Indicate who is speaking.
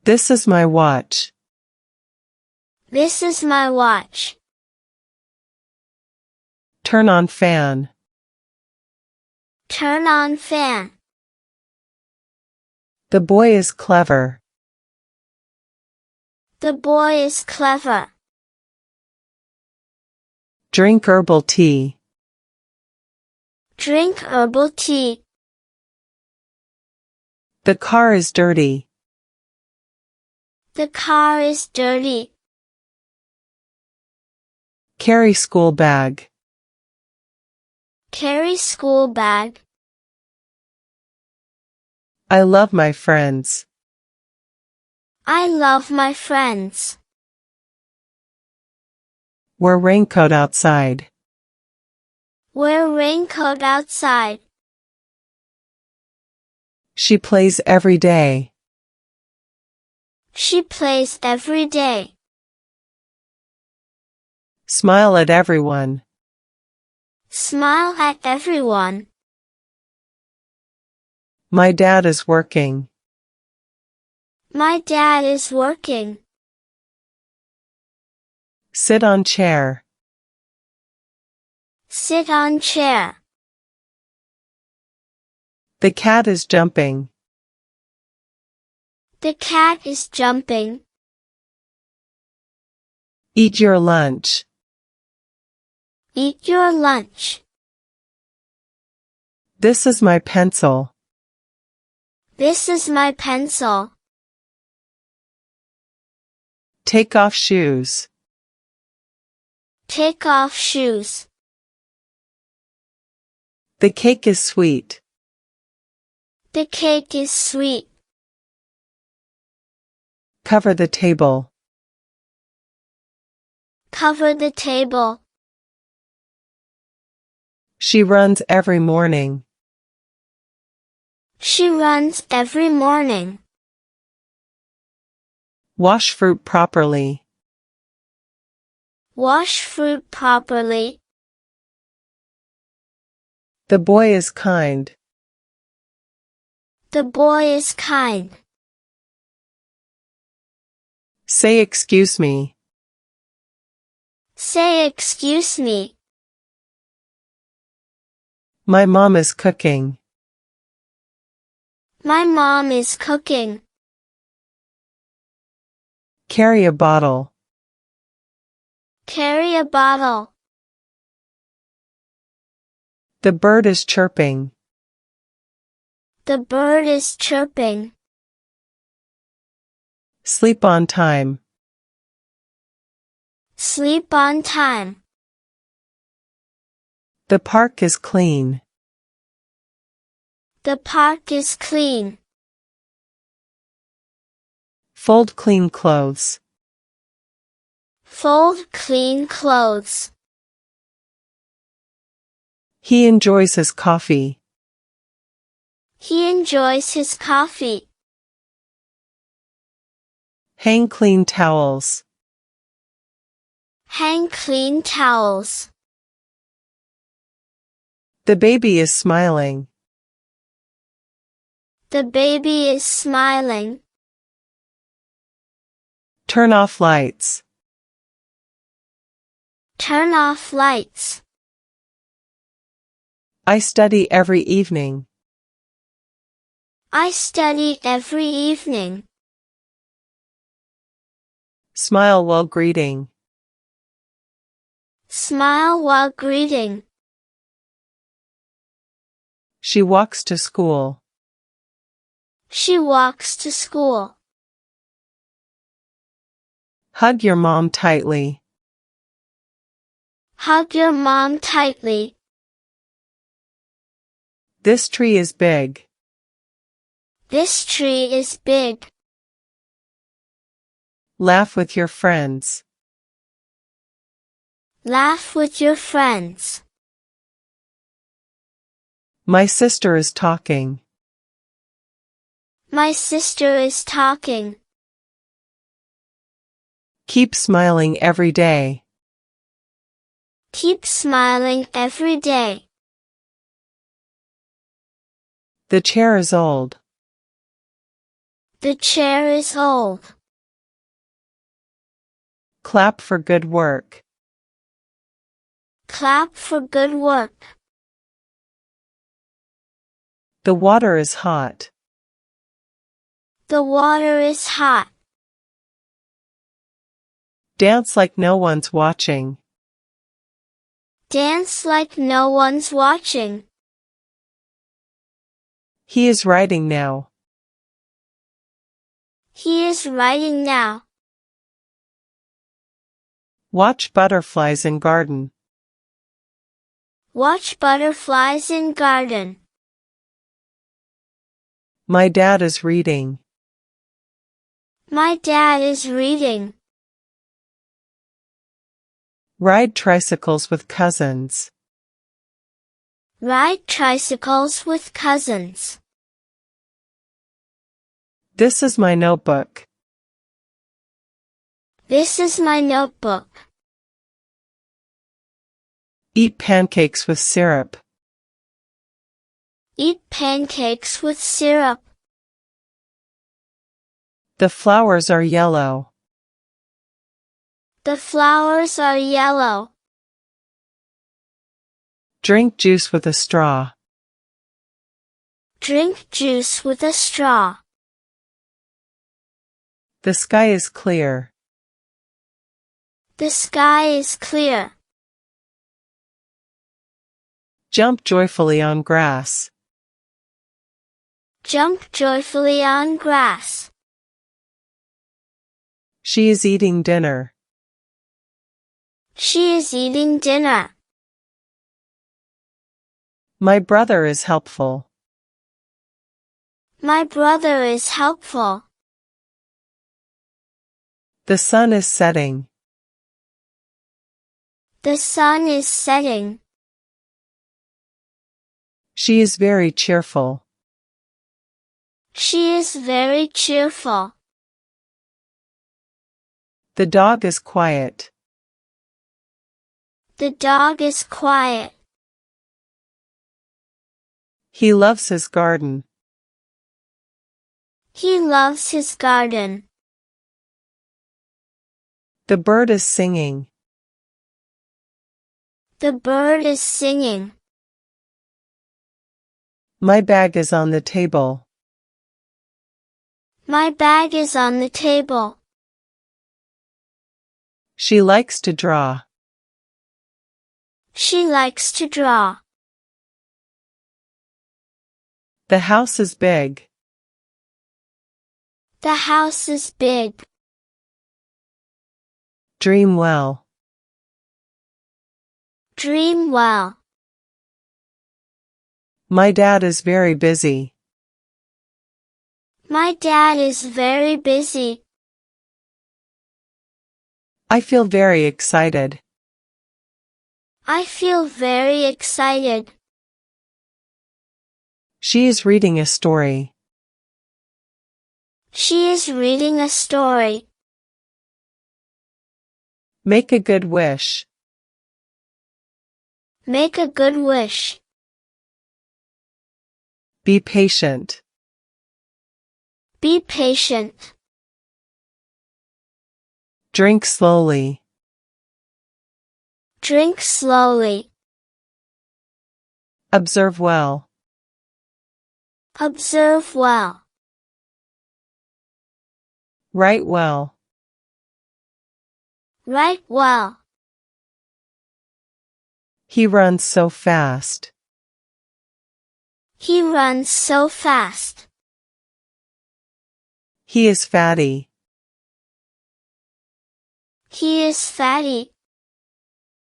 Speaker 1: This is my watch.
Speaker 2: This is my watch.
Speaker 1: Turn on fan.
Speaker 2: Turn on fan.
Speaker 1: The boy is clever.
Speaker 2: The boy is clever.
Speaker 1: Drink herbal tea.
Speaker 2: Drink herbal tea.
Speaker 1: The car is dirty.
Speaker 2: The car is dirty.
Speaker 1: Carry school bag.
Speaker 2: Carry school bag.
Speaker 1: I love my friends.
Speaker 2: I love my friends.
Speaker 1: Wear raincoat outside.
Speaker 2: Wear raincoat outside.
Speaker 1: She plays every day.
Speaker 2: She plays every day.
Speaker 1: Smile at everyone.
Speaker 2: Smile at everyone.
Speaker 1: My dad is working.
Speaker 2: My dad is working.
Speaker 1: Sit on chair.
Speaker 2: Sit on chair.
Speaker 1: The cat is jumping.
Speaker 2: The cat is jumping.
Speaker 1: Eat your lunch.
Speaker 2: Eat your lunch.
Speaker 1: This is my pencil.
Speaker 2: This is my pencil.
Speaker 1: Take off shoes.
Speaker 2: Take off shoes.
Speaker 1: The cake is sweet.
Speaker 2: The cake is sweet.
Speaker 1: Cover the table.
Speaker 2: Cover the table.
Speaker 1: She runs every morning.
Speaker 2: She runs every morning.
Speaker 1: Wash fruit properly.
Speaker 2: Wash fruit properly.
Speaker 1: The boy is kind.
Speaker 2: The boy is kind.
Speaker 1: Say excuse me.
Speaker 2: Say excuse me.
Speaker 1: My mom is cooking.
Speaker 2: My mom is cooking.
Speaker 1: Carry a bottle.
Speaker 2: Carry a bottle.
Speaker 1: The bird is chirping.
Speaker 2: The bird is chirping.
Speaker 1: Sleep on time.
Speaker 2: Sleep on time.
Speaker 1: The park is clean.
Speaker 2: The park is clean.
Speaker 1: Fold clean clothes.
Speaker 2: Fold clean clothes.
Speaker 1: He enjoys his coffee.
Speaker 2: He enjoys his coffee.
Speaker 1: Hang clean towels.
Speaker 2: Hang clean towels.
Speaker 1: The baby is smiling.
Speaker 2: The baby is smiling.
Speaker 1: Turn off lights.
Speaker 2: Turn off lights.
Speaker 1: I study every evening.
Speaker 2: I study every evening.
Speaker 1: Smile while greeting.
Speaker 2: Smile while greeting.
Speaker 1: She walks to school.
Speaker 2: She walks to school.
Speaker 1: Hug your mom tightly.
Speaker 2: Hug your mom tightly.
Speaker 1: This tree is big.
Speaker 2: This tree is big.
Speaker 1: Laugh with your friends.
Speaker 2: Laugh with your friends.
Speaker 1: My sister is talking.
Speaker 2: My sister is talking.
Speaker 1: Keep smiling every day.
Speaker 2: Keep smiling every day.
Speaker 1: The chair is old.
Speaker 2: The chair is old.
Speaker 1: Clap for good work.
Speaker 2: Clap for good work.
Speaker 1: The water is hot.
Speaker 2: The water is hot.
Speaker 1: Dance like no one's watching.
Speaker 2: Dance like no one's watching.
Speaker 1: He is writing now.
Speaker 2: He is writing now.
Speaker 1: Watch butterflies in garden.
Speaker 2: Watch butterflies in garden.
Speaker 1: My dad is reading.
Speaker 2: My dad is reading.
Speaker 1: Ride tricycles with cousins.
Speaker 2: Ride tricycles with cousins.
Speaker 1: This is my notebook.
Speaker 2: This is my notebook.
Speaker 1: Eat pancakes with syrup.
Speaker 2: Eat pancakes with syrup.
Speaker 1: The flowers are yellow.
Speaker 2: The flowers are yellow.
Speaker 1: Drink juice with a straw.
Speaker 2: Drink juice with a straw.
Speaker 1: The sky is clear.
Speaker 2: The sky is clear.
Speaker 1: Jump joyfully on grass.
Speaker 2: Jump joyfully on grass.
Speaker 1: She is eating dinner.
Speaker 2: She is eating dinner.
Speaker 1: My brother is helpful.
Speaker 2: My brother is helpful.
Speaker 1: The sun is setting.
Speaker 2: The sun is setting.
Speaker 1: She is very cheerful.
Speaker 2: She is very cheerful.
Speaker 1: The dog is quiet.
Speaker 2: The dog is quiet.
Speaker 1: He loves his garden.
Speaker 2: He loves his garden.
Speaker 1: The bird is singing.
Speaker 2: The bird is singing.
Speaker 1: My bag is on the table.
Speaker 2: My bag is on the table.
Speaker 1: She likes to draw.
Speaker 2: She likes to draw.
Speaker 1: The house is big.
Speaker 2: The house is big.
Speaker 1: Dream well.
Speaker 2: Dream well.
Speaker 1: My dad is very busy.
Speaker 2: My dad is very busy.
Speaker 1: I feel very excited.
Speaker 2: I feel very excited.
Speaker 1: She is reading a story.
Speaker 2: She is reading a story.
Speaker 1: Make a good wish.
Speaker 2: Make a good wish.
Speaker 1: Be patient.
Speaker 2: Be patient.
Speaker 1: Drink slowly.
Speaker 2: Drink slowly.
Speaker 1: Observe well.
Speaker 2: Observe well.
Speaker 1: Write well.
Speaker 2: Write well.
Speaker 1: He runs so fast.
Speaker 2: He runs so fast.
Speaker 1: He is fatty.
Speaker 2: He is fatty.